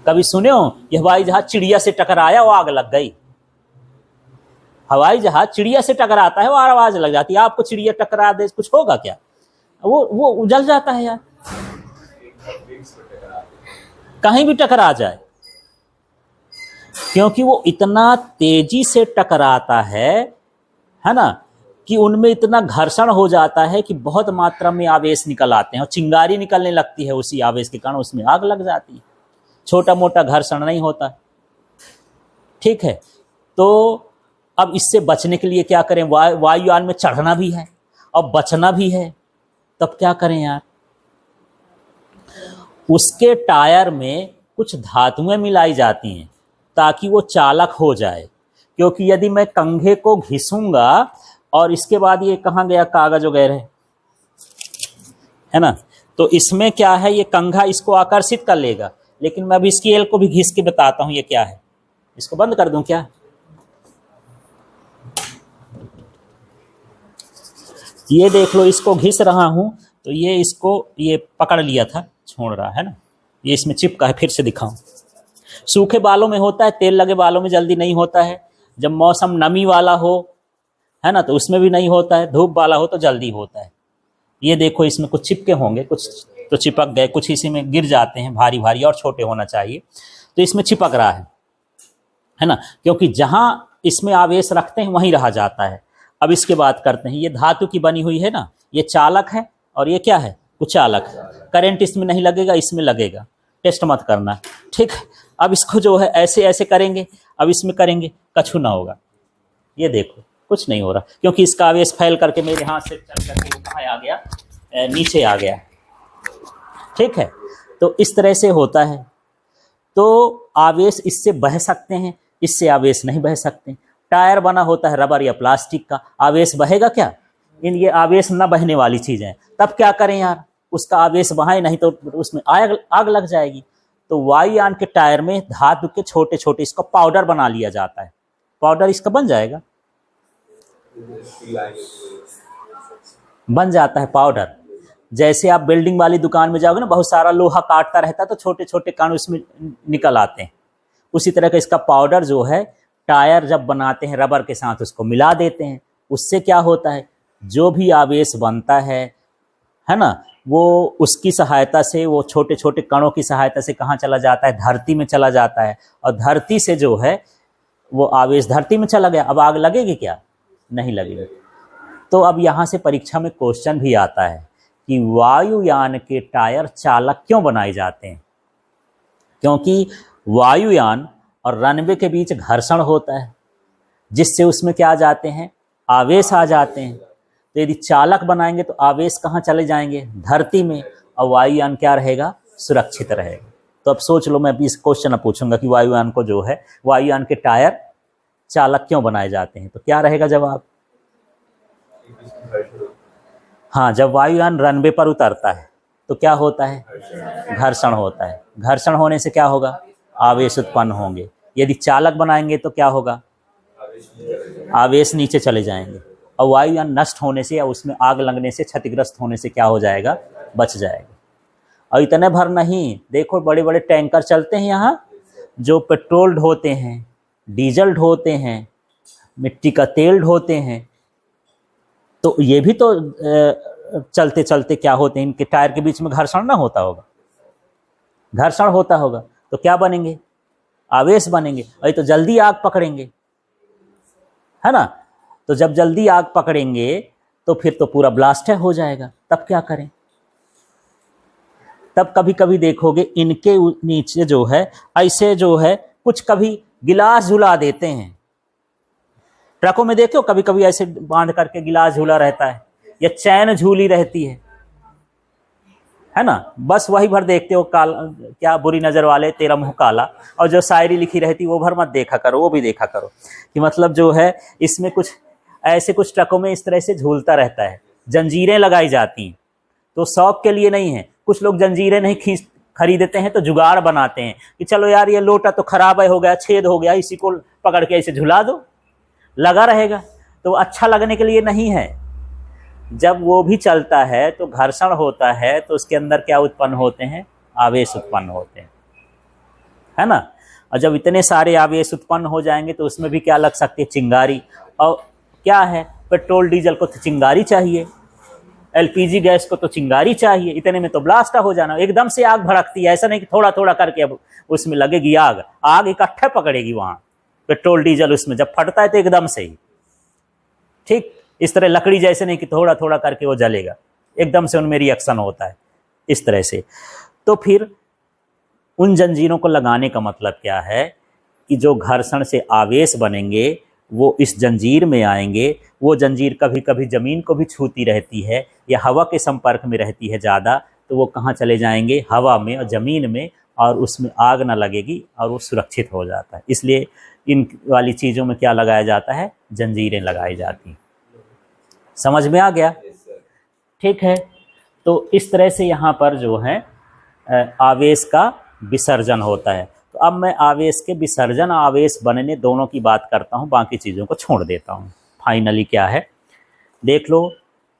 कभी सुने हो ये हवाई जहाज चिड़िया से टकराया वो आग लग गई? हवाई जहाज चिड़िया से टकराता है वो आवाज लग जाती है। आपको चिड़िया टकरा दे कुछ होगा क्या? वो उजल जाता है यार, कहीं भी टकरा जाए, क्योंकि वो इतना तेजी से टकराता है ना, कि उनमें इतना घर्षण हो जाता है कि बहुत मात्रा में आवेश निकल आते हैं और चिंगारी निकलने लगती है। उसी आवेश के कारण उसमें आग लग जाती है। छोटा मोटा घर्षण नहीं होता, ठीक है। तो अब इससे बचने के लिए क्या करें? वायुयान में चढ़ना भी है और बचना भी है, तब क्या करें यार? उसके टायर में कुछ धातुएं मिलाई जाती हैं ताकि वो चालक हो जाए। क्योंकि यदि मैं कंघे को घिसूंगा और इसके बाद ये कहाँ गया कागज वगैरह, है ना, तो इसमें क्या है, ये कंघा इसको आकर्षित कर लेगा। लेकिन मैं अभी इसकी एल को भी घिस के बताता हूँ ये क्या है। इसको बंद कर दूं क्या? ये देख लो, इसको घिस रहा हूं तो ये इसको ये पकड़ लिया था, छोड़ रहा है ना, ये इसमें चिपका है। फिर से दिखाऊं, सूखे बालों में होता है, तेल लगे बालों में जल्दी नहीं होता है। जब मौसम नमी वाला हो, है ना, तो उसमें भी नहीं होता है। धूप वाला हो तो जल्दी होता है। ये देखो, इसमें कुछ चिपके होंगे, कुछ तो चिपक गए, कुछ इसी में गिर जाते हैं, भारी भारी और छोटे होना चाहिए। तो इसमें चिपक रहा है ना, क्योंकि जहां इसमें आवेश रखते हैं वहीं रहा जाता है। अब इसके बात करते हैं, ये धातु की बनी हुई है ना, ये चालक है और ये क्या है, कुचालक। करंट इसमें नहीं लगेगा, इसमें लगेगा, टेस्ट मत करना, ठीक है। अब इसको जो है ऐसे ऐसे करेंगे, अब इसमें करेंगे, कछु ना होगा। ये देखो कुछ नहीं हो रहा, क्योंकि इसका आवेश फैल करके मेरे हाथ से चल करके वो कहाँ आ गया, नीचे आ गया, ठीक है। तो इस तरह से होता है। तो आवेश इससे बह सकते हैं, इससे आवेश नहीं बह सकते। टायर बना होता है रबर या प्लास्टिक का, आवेश बहेगा क्या? ये आवेश न बहने वाली चीज़ें, तब क्या करें यार, उसका आवेश बहाए, नहीं तो उसमें आग लग जाएगी। तो वायुयान के टायर में धातु के छोटे छोटे इसका पाउडर बना लिया जाता है। पाउडर इसका बन जाएगा, बन जाता है पाउडर। जैसे आप बिल्डिंग वाली दुकान में जाओगे ना, बहुत सारा लोहा काटता रहता है तो छोटे छोटे कण उसमें निकल आते हैं। उसी तरह का इसका पाउडर जो है, टायर जब बनाते हैं रबर के साथ उसको मिला देते हैं। उससे क्या होता है, जो भी आवेश बनता है ना, वो उसकी सहायता से, वो छोटे छोटे कणों की सहायता से कहाँ चला जाता है, धरती में चला जाता है। और धरती से जो है वो आवेश धरती में चला गया, अब आग लगेगी क्या? नहीं लगेगी। तो अब यहाँ से परीक्षा में क्वेश्चन भी आता है कि वायुयान के टायर चालक क्यों बनाए जाते हैं? क्योंकि वायुयान और रनवे के बीच घर्षण होता है, जिससे उसमें क्या आ जाते हैं, आवेश आ जाते हैं। तो यदि चालक बनाएंगे तो आवेश कहाँ चले जाएंगे, धरती में, और वायुयान क्या रहेगा, सुरक्षित रहेगा। तो अब सोच लो, मैं अभी इस क्वेश्चन पूछूंगा कि वायुयान को जो है, वायुयान के टायर चालक क्यों बनाए जाते हैं, तो क्या रहेगा जवाब? हाँ, जब वायुयान रनवे पर उतरता है तो क्या होता है, घर्षण होता है। घर्षण होने से क्या होगा, आवेश उत्पन्न होंगे। यदि चालक बनाएंगे तो क्या होगा, आवेश नीचे चले जाएंगे। और वायुयान नष्ट होने से या उसमें आग लगने से, क्षतिग्रस्त होने से क्या हो जाएगा, बच जाएगा। और इतने भर नहीं, देखो बड़े बड़े टैंकर चलते हैं यहाँ, जो पेट्रोल ढोते हैं, डीजल ढोते हैं, मिट्टी का तेल ढोते हैं। तो ये भी तो चलते चलते क्या होते हैं, इनके टायर के बीच में घर्षण ना होता होगा, घर्षण होता होगा तो क्या बनेंगे, आवेश बनेंगे। और ये तो जल्दी आग पकड़ेंगे, है ना। तो जब जल्दी आग पकड़ेंगे तो फिर तो पूरा ब्लास्ट हो जाएगा। तब क्या करें? तब कभी कभी देखोगे इनके नीचे जो है, ऐसे जो है कुछ कभी गिलास झुला देते हैं। ट्रकों में देखो कभी कभी ऐसे बांध करके गिलास झूला रहता है, या चैन झूली रहती है ना। बस वही भर देखते हो, क्या बुरी नजर वाले तेरा मुंह काला। और जो शायरी लिखी रहती वो भर मत देखा करो, वो भी देखा करो कि मतलब जो है इसमें कुछ ऐसे कुछ ट्रकों में इस तरह से झूलता रहता है, जंजीरें लगाई जाती हैं। तो शौक के लिए नहीं है, कुछ लोग जंजीरें नहीं खरीदते हैं तो जुगाड़ बनाते हैं कि चलो यार ये लोटा तो खराब है, हो गया, छेद हो गया, इसी को पकड़ के ऐसे झुला दो, लगा रहेगा। तो अच्छा लगने के लिए नहीं है। जब वो भी चलता है तो घर्षण होता है, तो उसके अंदर क्या उत्पन्न होते हैं? आवेश उत्पन्न होते हैं, है ना। और जब इतने सारे आवेश उत्पन्न हो जाएंगे तो उसमें भी क्या लग सकती है? चिंगारी। और क्या है, पेट्रोल डीजल को तो चिंगारी चाहिए, एलपीजी गैस को तो चिंगारी चाहिए, इतने में तो ब्लास्ट हो जाना, एकदम से आग भड़कती है। ऐसा नहीं कि थोड़ा थोड़ा करके अब उसमें लगेगी आग, आग इकट्ठा पकड़ेगी वहां। पेट्रोल डीजल उसमें जब फटता है तो एकदम से ही, ठीक इस तरह लकड़ी जैसे नहीं कि थोड़ा थोड़ा करके वो जलेगा, एकदम से उनमें रिएक्शन होता है इस तरह से। तो फिर उन जंजीरों को लगाने का मतलब क्या है कि जो घर्षण से आवेश बनेंगे वो इस जंजीर में आएंगे। वो जंजीर कभी कभी ज़मीन को भी छूती रहती है या हवा के संपर्क में रहती है ज़्यादा, तो वो कहाँ चले जाएंगे? हवा में और ज़मीन में, और उसमें आग ना लगेगी और वो सुरक्षित हो जाता है। इसलिए इन वाली चीज़ों में क्या लगाया जाता है? जंजीरें लगाई जाती हैं। समझ में आ गया? ठीक है। तो इस तरह से यहाँ पर जो है आवेश का विसर्जन होता है। तो अब मैं आवेश के विसर्जन और आवेश बनने दोनों की बात करता हूँ, बाकी चीज़ों को छोड़ देता हूँ। फाइनली क्या है, देख लो,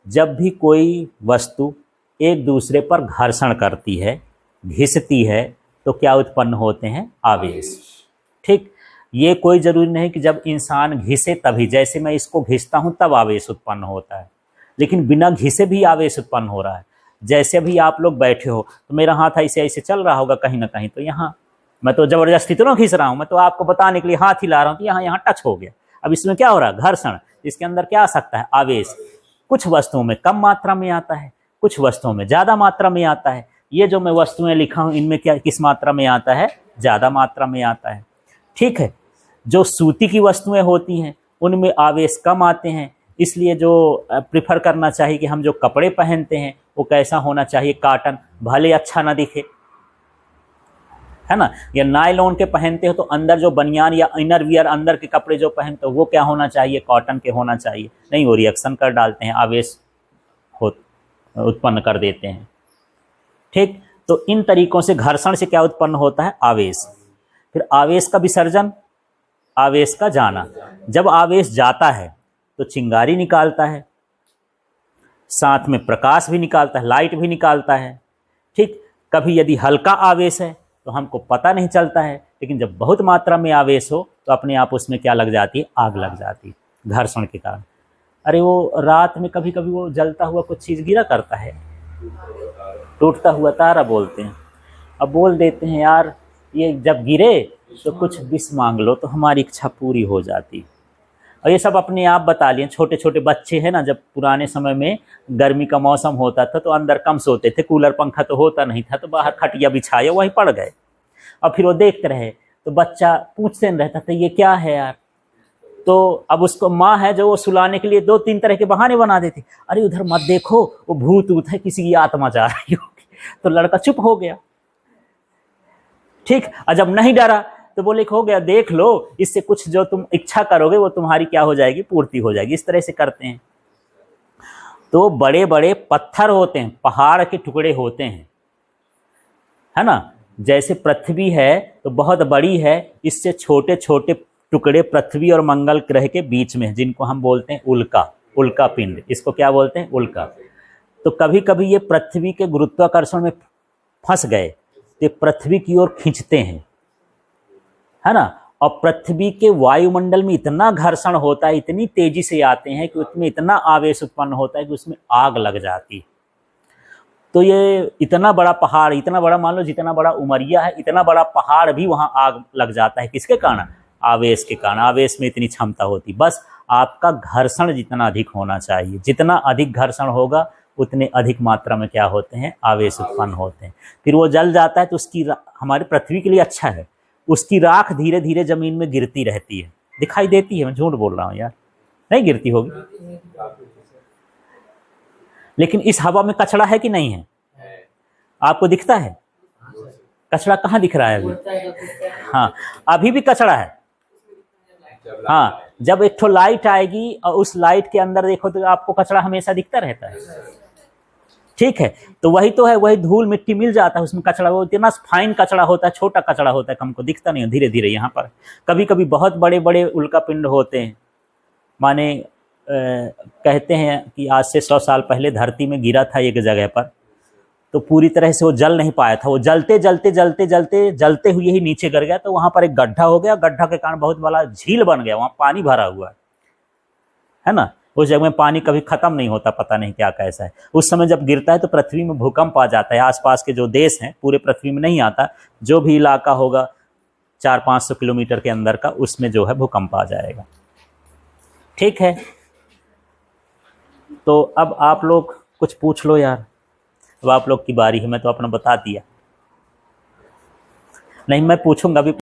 जब भी कोई वस्तु एक दूसरे पर घर्षण करती है, घिसती है, तो क्या उत्पन्न होते हैं? आवेश। ठीक, ये कोई ज़रूरी नहीं कि जब इंसान घिसे तभी, जैसे मैं इसको घिसता हूँ तब आवेश उत्पन्न होता है, लेकिन बिना घिसे भी आवेश उत्पन्न हो रहा है। जैसे भी आप लोग बैठे हो तो मेरा हाथ ऐसे ऐसे चल रहा होगा कहीं ना कहीं, तो यहाँ मैं तो ज़बरदस्ती तो ना खींच रहा हूँ, मैं तो आपको बताने के लिए हाथ हिला रहा हूँ कि यहाँ यहाँ टच हो गया। अब इसमें क्या हो रहा है? घर्षण। इसके अंदर क्या आ सकता है? आवेश। कुछ वस्तुओं में कम मात्रा में आता है, कुछ वस्तुओं में ज़्यादा मात्रा में आता है। ये जो मैं वस्तुएं लिखा हूँ इनमें क्या किस मात्रा में आता है? ज़्यादा मात्रा में आता है। ठीक है। जो सूती की वस्तुएं होती हैं उनमें आवेश कम आते हैं, इसलिए जो प्रिफर करना चाहिए कि हम जो कपड़े पहनते हैं वो कैसा होना चाहिए? कॉटन, भले अच्छा ना दिखे, है ना। या नायलॉन के पहनते हो तो अंदर जो बनियान या इनर वियर अंदर के कपड़े जो पहनते हो वो क्या होना चाहिए? कॉटन के होना चाहिए। नहीं, वो रिएक्शन कर डालते हैं, आवेश उत्पन्न कर देते हैं। ठीक, तो इन तरीकों से घर्षण से क्या उत्पन्न होता है? आवेश। फिर आवेश का विसर्जन, आवेश का जाना। जब आवेश जाता है तो चिंगारी निकालता है, साथ में प्रकाश भी निकालता है, लाइट भी निकालता है। ठीक, कभी यदि हल्का आवेश है तो हमको पता नहीं चलता है, लेकिन जब बहुत मात्रा में आवेश हो तो अपने आप उसमें क्या लग जाती है? आग लग जाती है, घर्षण के कारण। अरे वो रात में कभी कभी वो जलता हुआ कुछ चीज़ गिरा करता है, टूटता हुआ तारा बोलते हैं। अब बोल देते हैं यार ये जब गिरे तो कुछ विष मांग लो तो हमारी इच्छा पूरी हो जाती। और ये सब अपने आप बता लिए। छोटे छोटे बच्चे हैं ना, जब पुराने समय में गर्मी का मौसम होता था तो अंदर कम सोते थे, कूलर पंखा तो होता नहीं था, तो बाहर खटिया बिछाया वहीं पड़ गए। और फिर वो देखते रहे तो बच्चा पूछते नहीं रहता था ये क्या है यार। तो अब उसको माँ है जो वो सुलाने के लिए 2-3 तरह के बहाने बना देती। अरे उधर मत देखो, वो भूत ऊत है, किसी की आत्मा जा रही होगी। तो लड़का चुप हो गया। ठीक, और जब नहीं डरा तो बोले हो गया, देख लो, इससे कुछ जो तुम इच्छा करोगे वो तुम्हारी क्या हो जाएगी? पूर्ति हो जाएगी। इस तरह से करते हैं। तो बड़े बड़े पत्थर होते हैं, पहाड़ के टुकड़े होते हैं, है ना। जैसे पृथ्वी है तो बहुत बड़ी है, इससे छोटे छोटे टुकड़े पृथ्वी और मंगल ग्रह के बीच में, जिनको हम बोलते हैं उल्का, उल्का पिंड। इसको क्या बोलते हैं? उल्का। तो कभी कभी ये पृथ्वी के गुरुत्वाकर्षण में फंस गए तो पृथ्वी की ओर खींचते हैं, है ना। और पृथ्वी के वायुमंडल में इतना घर्षण होता है, इतनी तेजी से आते हैं कि उसमें इतना आवेश उत्पन्न होता है कि उसमें आग लग जाती। तो ये इतना बड़ा पहाड़, इतना बड़ा, मान लो जितना बड़ा उमरिया है, इतना बड़ा पहाड़ भी वहाँ आग लग जाता है। किसके कारण? आवेश के कारण। आवेश में इतनी क्षमता होती। बस आपका घर्षण जितना अधिक होना चाहिए, जितना अधिक घर्षण होगा उतने अधिक मात्रा में क्या होते हैं? आवेश उत्पन्न होते हैं। फिर वो जल जाता है तो उसकी हमारे पृथ्वी के लिए अच्छा है, उसकी राख धीरे धीरे जमीन में गिरती रहती है, दिखाई देती है। मैं झूठ बोल रहा हूँ यार, नहीं गिरती होगी। लेकिन इस हवा में कचरा है कि नहीं है? आपको दिखता है कचरा? कहाँ दिख रहा है अभी? हाँ, अभी भी कचरा है। हाँ, जब एक ठो लाइट आएगी और उस लाइट के अंदर देखो तो आपको कचरा हमेशा दिखता रहता है, ठीक है। तो वही तो है, वही धूल मिट्टी मिल जाता है उसमें कचरा, वो इतना फाइन कचरा होता है, छोटा कचरा होता है, हमको दिखता नहीं है, धीरे धीरे यहाँ पर कभी कभी बहुत बड़े बड़े उल्का पिंड होते हैं। माने कहते हैं कि आज से 100 साल पहले धरती में गिरा था एक जगह पर, तो पूरी तरह से वो जल नहीं पाया था, वो जलते जलते जलते जलते जलते हुए ही नीचे गिर गया, तो वहाँ पर एक गड्ढा हो गया, गड्ढा के कारण बहुत बड़ा झील बन गया, वहाँ पानी भरा हुआ है ना। उस जगह में पानी कभी खत्म नहीं होता, पता नहीं क्या कैसा है। उस समय जब गिरता है तो पृथ्वी में भूकंप आ जाता है, आसपास के जो देश हैं, पूरे पृथ्वी में नहीं आता, जो भी इलाका होगा 400-500 किलोमीटर के अंदर का, उसमें जो है भूकंप आ जाएगा, ठीक है। तो अब आप लोग कुछ पूछ लो यार, अब आप लोग की बारी है, मैं तो अपना बता दिया, नहीं मैं पूछूंगा भी।